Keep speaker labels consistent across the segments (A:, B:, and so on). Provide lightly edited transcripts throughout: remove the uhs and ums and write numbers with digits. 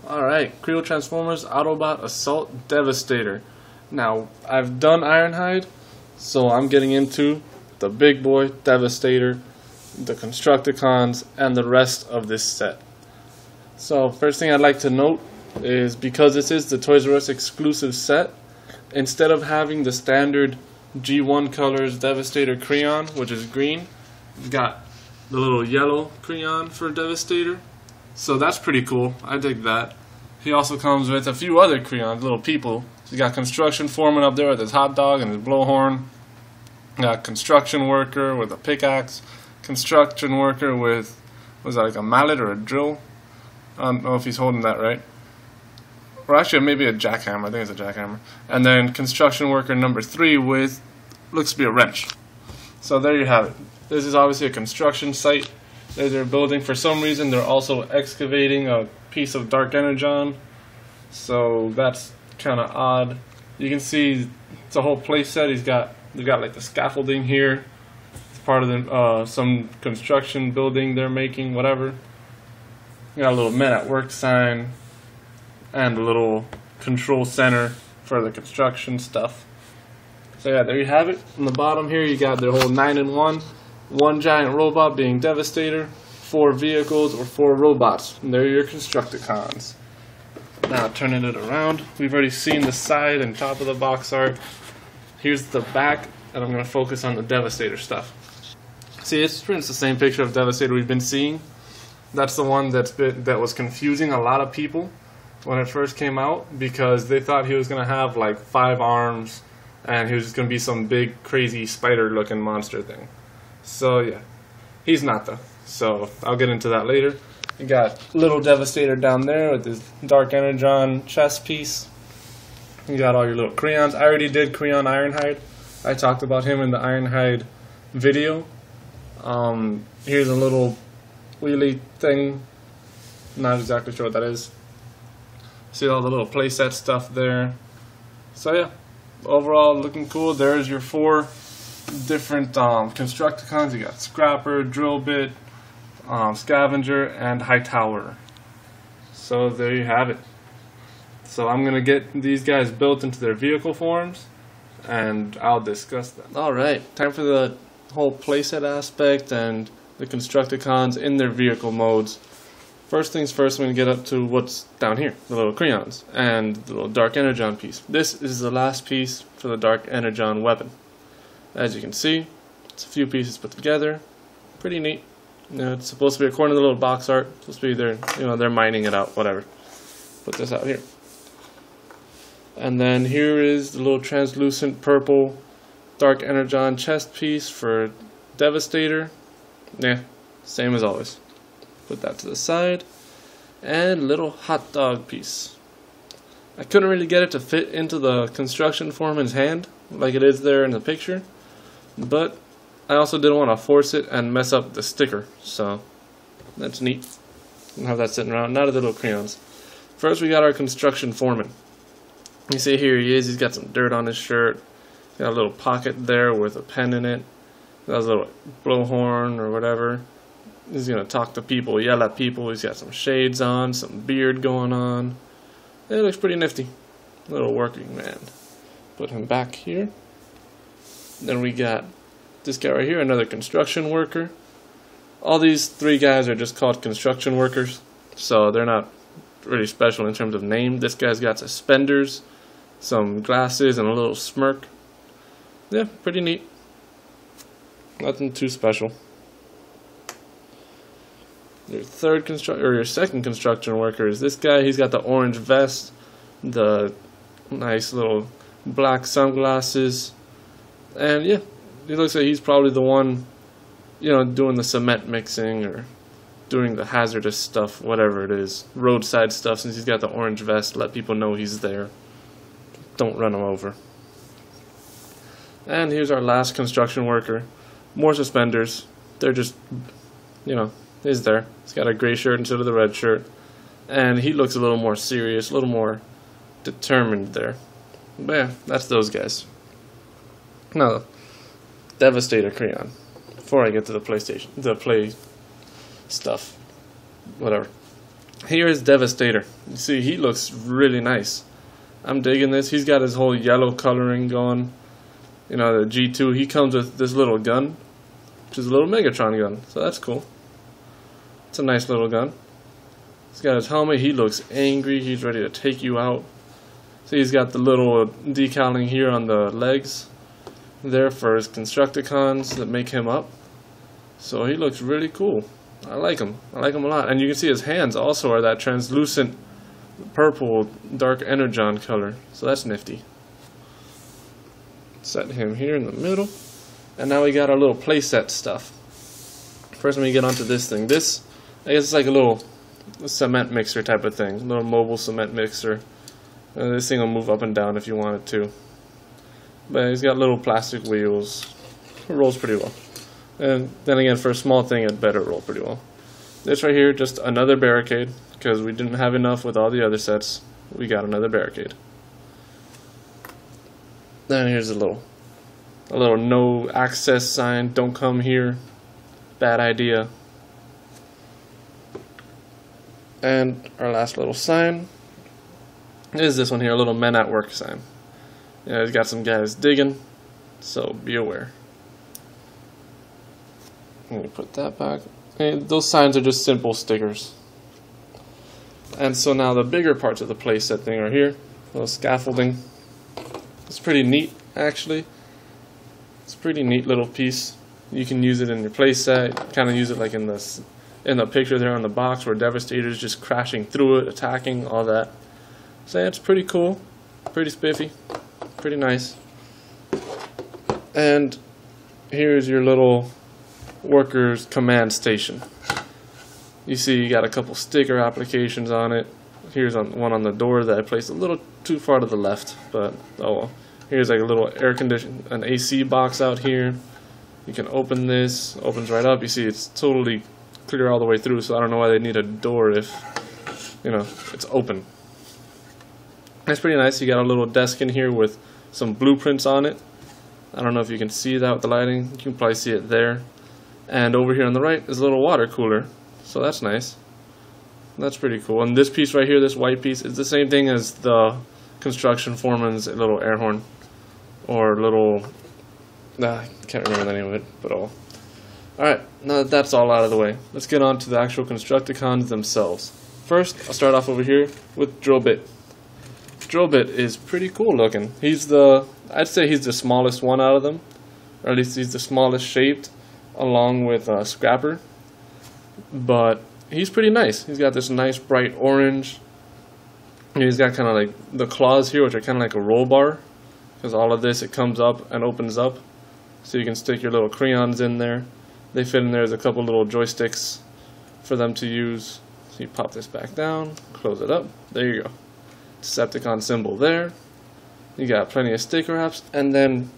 A: Alright, Kre-o Transformers Autobot Assault Devastator. Now, I've done Ironhide, so I'm getting into the big boy Devastator, the Constructicons, and the rest of this set. So, first thing I'd like to note is because this is the Toys R Us exclusive set, instead of having the standard G1 colors Devastator crayon, which is green, you've got the little yellow crayon for Devastator. So that's pretty cool. I dig that. He also comes with a few other crayons, little people. He's got Construction Foreman up there with his hot dog and his blowhorn. Got Construction Worker with a pickaxe. Construction Worker with, was that like a mallet or a drill? I don't know if he's holding that right. Or actually maybe a jackhammer. I think it's a jackhammer. And then Construction Worker number 3 with, looks to be a wrench. So there you have it. This is obviously a construction site that they're building. For some reason they're also excavating a piece of Dark Energon, so that's kind of odd. You can see it's a whole place set. They've got like the scaffolding here. It's part of the some construction building they're making, whatever. You got a little men at work sign and a little control center for the construction stuff. So yeah, there you have it. On the bottom here you got their whole 9-in-1. One giant robot being Devastator, 4 vehicles or 4 robots, and they're your Constructicons. Now turning it around, we've already seen the side and top of the box art. Here's the back, and I'm going to focus on the Devastator stuff. See, it's pretty much the same picture of Devastator we've been seeing. That's the one that was confusing a lot of people when it first came out, because they thought he was going to have like 5 arms, and he was just going to be some big, crazy, spider-looking monster thing. So yeah, he's not though. So I'll get into that later. You got little Devastator down there with his Dark Energon chest piece. You got all your little crayons. I already did Crayon Ironhide. I talked about him in the Ironhide video. Here's a little wheelie thing. Not exactly sure what that is. See all the little playset stuff there. So yeah, overall looking cool. There's your 4 different Constructicons. You got Scrapper, Drill Bit, Scavenger, and Hightower. So there you have it. So I'm gonna get these guys built into their vehicle forms, and I'll discuss them. Alright, time for the whole playset aspect and the Constructicons in their vehicle modes. First things first, I'm going to get up to what's down here, the little crayons, and the little Dark Energon piece. This is the last piece for the Dark Energon weapon. As you can see, it's a few pieces put together. Pretty neat. You know, it's supposed to be, according to the little box art, it's supposed to be they're mining it out, whatever. Put this out here. And then here is the little translucent purple Dark Energon chest piece for Devastator. Yeah, same as always. Put that to the side. And little hot dog piece. I couldn't really get it to fit into the construction foreman's hand like it is there in the picture, but I also didn't want to force it and mess up the sticker, so that's neat. I'll have that sitting around. Now to the little crayons. First we got our construction foreman. You see here he is. He's got some dirt on his shirt. Got a little pocket there with a pen in it. Got a little blowhorn or whatever. He's gonna talk to people, yell at people. He's got some shades on, some beard going on. It looks pretty nifty. Little working man. Put him back here. Then we got this guy right here, another construction worker. All these 3 guys are just called construction workers, so they're not really special in terms of name. This guy's got suspenders, some glasses, and a little smirk. Yeah, pretty neat. Nothing too special. Your second construction worker is this guy. He's got the orange vest, the nice little black sunglasses, and yeah, he looks like he's probably the one, doing the cement mixing or doing the hazardous stuff, whatever it is, roadside stuff. Since he's got the orange vest, let people know he's there. Don't run him over. And here's our last construction worker. More suspenders. They're just, he's there. He's got a gray shirt instead of the red shirt. And he looks a little more serious, a little more determined there. But yeah, that's those guys. Now, Devastator crayon. Before I get to the PlayStation, the play stuff, whatever. Here is Devastator. You see, he looks really nice. I'm digging this. He's got his whole yellow coloring going. You know, the G2, he comes with this little gun, which is a little Megatron gun. So that's cool. It's a nice little gun. He's got his helmet. He looks angry. He's ready to take you out. See, he's got the little decaling here on the legs there for his Constructicons that make him up. So he looks really cool. I like him. I like him a lot. And you can see his hands also are that translucent purple dark energon color. So that's nifty. Set him here in the middle. And now we got our little playset stuff. First, let me get onto this thing. This, I guess it's like a little cement mixer type of thing. A little mobile cement mixer. This thing will move up and down if you want it to. But he's got little plastic wheels. It rolls pretty well. And then again, for a small thing, it better roll pretty well. This right here, just another barricade, because we didn't have enough with all the other sets. We got another barricade. Then here's a little no access sign. Don't come here. Bad idea. And our last little sign is this one here, a little men at work sign. Yeah, he's got some guys digging, so be aware. Let me put that back. And those signs are just simple stickers. And so now the bigger parts of the playset thing are here. A little scaffolding. It's pretty neat, actually. It's a pretty neat little piece. You can use it in your playset. Kind of use it like in the picture there on the box where Devastator's just crashing through it, attacking, all that. So yeah, it's pretty cool, pretty spiffy, pretty nice. And here's your little workers command station. You see you got a couple sticker applications on it. Here's one on the door that I placed a little too far to the left, but oh well. Here's like a little air condition, an AC box out here. You can open this, opens right up. You see it's totally clear all the way through, so I don't know why they need a door if, you know, it's open. That's pretty nice. You got a little desk in here with some blueprints on it. I don't know if you can see that with the lighting. You can probably see it there. And over here on the right is a little water cooler. So that's nice. That's pretty cool. And this piece right here, this white piece, is the same thing as the construction foreman's little air horn. Or little... I can't remember the name of it, but oh. Alright, now that that's all out of the way, let's get on to the actual Constructicons themselves. First, I'll start off over here with Drillbit. Drillbit is pretty cool looking. I'd say he's the smallest one out of them. Or at least he's the smallest shaped, along with Scrapper. But he's pretty nice. He's got this nice bright orange. And he's got kind of like the claws here, which are kind of like a roll bar. Because all of this, it comes up and opens up. So you can stick your little crayons in there. They fit in there as a couple little joysticks for them to use. So you pop this back down, close it up. There you go. Decepticon symbol there. You got plenty of sticker wraps. And then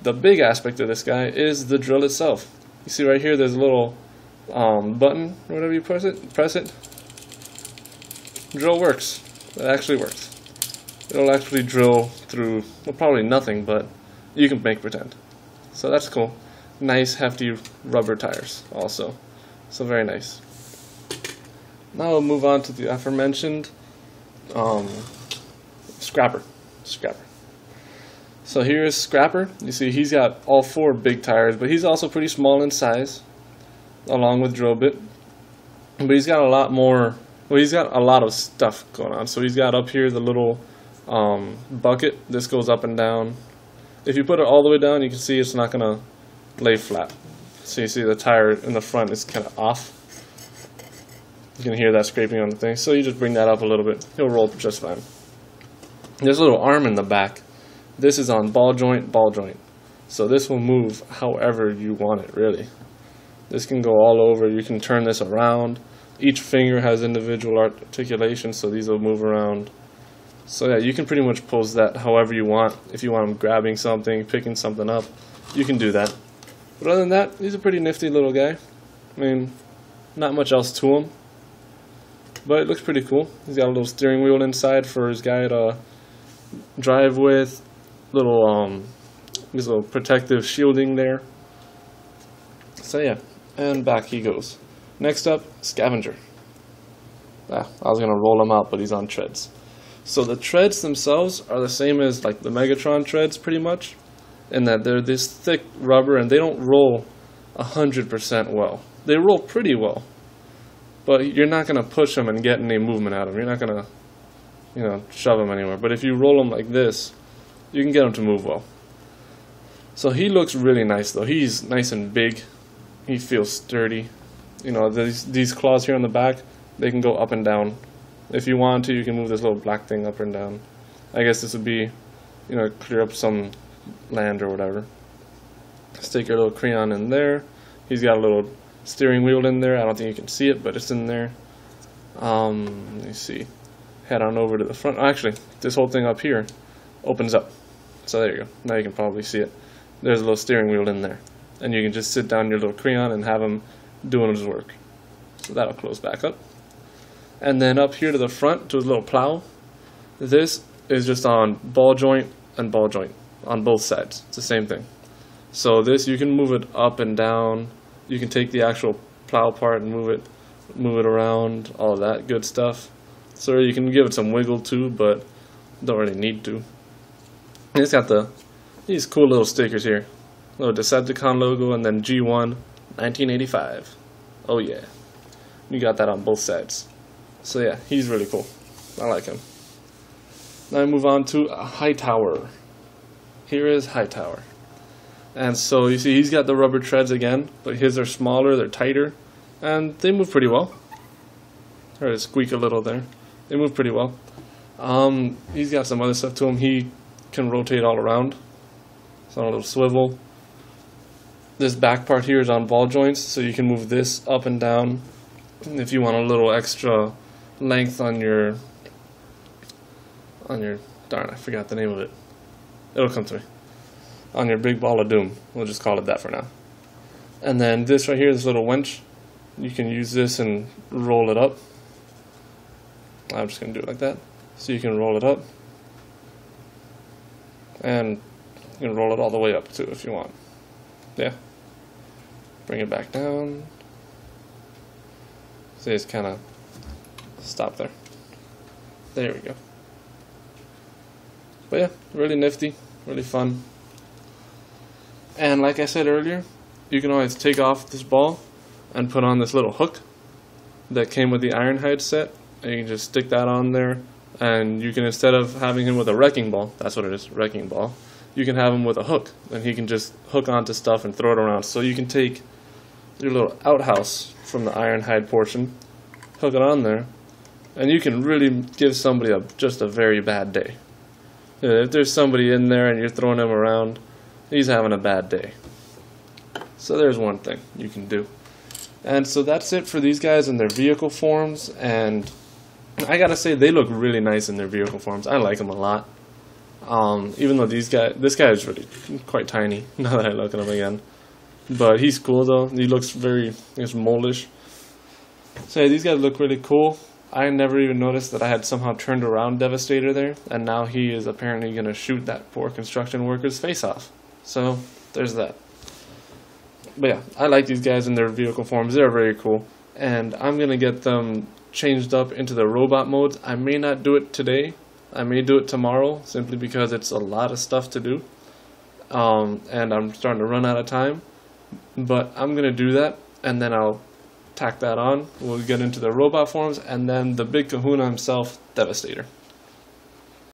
A: the big aspect of this guy is the drill itself. You see right here, there's a little button, or whatever you press it. Drill works. It actually works. It'll actually drill through, well, probably nothing, but you can make pretend. So that's cool. Nice, hefty rubber tires also. So very nice. Now we'll move on to the aforementioned Scrapper. So here's Scrapper. You see he's got all 4 big tires, but he's also pretty small in size, along with Drillbit. But he's got a lot more, well, he's got a lot of stuff going on. So he's got up here the little bucket. This goes up and down. If you put it all the way down, you can see it's not going to lay flat. So you see the tire in the front is kind of off. You can hear that scraping on the thing. So you just bring that up a little bit. He'll roll just fine. There's a little arm in the back. This is on ball joint. So this will move however you want it, really. This can go all over. You can turn this around. Each finger has individual articulation, so these will move around. So yeah, you can pretty much pose that however you want. If you want them grabbing something, picking something up, you can do that. But other than that, he's a pretty nifty little guy. I mean, not much else to him. But it looks pretty cool. He's got a little steering wheel inside for his guy to drive with. His little protective shielding there. So yeah, and back he goes. Next up, Scavenger. I was gonna roll him out, but he's on treads. So the treads themselves are the same as like the Megatron treads, pretty much, in that they're this thick rubber and they don't roll 100% well. They roll pretty well, but you're not gonna push them and get any movement out of them. You're not gonna, shove them anywhere. But if you roll them like this, you can get them to move well. So he looks really nice though. He's nice and big. He feels sturdy. These claws here on the back, they can go up and down. If you want to, you can move this little black thing up and down. I guess this would be, clear up some land or whatever. Stick your little Kre-o in there. He's got a little steering wheel in there. I don't think you can see it, but it's in there. Let me see. Head on over to the front. Actually, this whole thing up here opens up. So there you go. Now you can probably see it. There's a little steering wheel in there. And you can just sit down your little Kre-o and have him doing his work. So that'll close back up. And then up here to the front, to his little plow, this is just on ball joint and ball joint on both sides. It's the same thing. So this, you can move it up and down. You can take the actual plow part and move it around, all of that good stuff. So you can give it some wiggle too, but don't really need to. And it's got these cool little stickers here. Little Decepticon logo and then G1 1985. Oh yeah. You got that on both sides. So yeah, he's really cool. I like him. Now I move on to Hightower. Here is Hightower. And so you see he's got the rubber treads again, but his are smaller, they're tighter, and they move pretty well. Or squeak a little there. They move pretty well. He's got some other stuff to him. He can rotate all around. It's on a little swivel. This back part here is on ball joints, so you can move this up and down if you want a little extra length on your darn, I forgot the name of it. It'll come to me. On your big ball of doom. We'll just call it that for now. And then this right here, this little winch, you can use this and roll it up. I'm just going to do it like that. So you can roll it up. And you can roll it all the way up too if you want. Yeah. Bring it back down. So it's kind of stop there. There we go. But yeah, really nifty, really fun. And like I said earlier, you can always take off this ball and put on this little hook that came with the Ironhide set. And you can just stick that on there. And you can, instead of having him with a wrecking ball, that's what it is, wrecking ball, you can have him with a hook. And he can just hook onto stuff and throw it around. So you can take your little outhouse from the Ironhide portion, hook it on there, and you can really give somebody just a very bad day. If there's somebody in there and you're throwing him around, he's having a bad day. So there's one thing you can do. And so that's it for these guys in their vehicle forms, and I gotta say they look really nice in their vehicle forms. I like them a lot. Even though this guy is really quite tiny now that I look at him again. But he's cool though. He looks very, moldish. So yeah, these guys look really cool. I never even noticed that I had somehow turned around Devastator there, and now he is apparently going to shoot that poor construction worker's face off. So there's that. But yeah, I like these guys in their vehicle forms. They're very cool. And I'm going to get them changed up into the robot modes. I may not do it today. I may do it tomorrow, simply because it's a lot of stuff to do. And I'm starting to run out of time. But I'm going to do that, and then I'll tack that on. We'll get into the robot forms, and then the big kahuna himself, Devastator.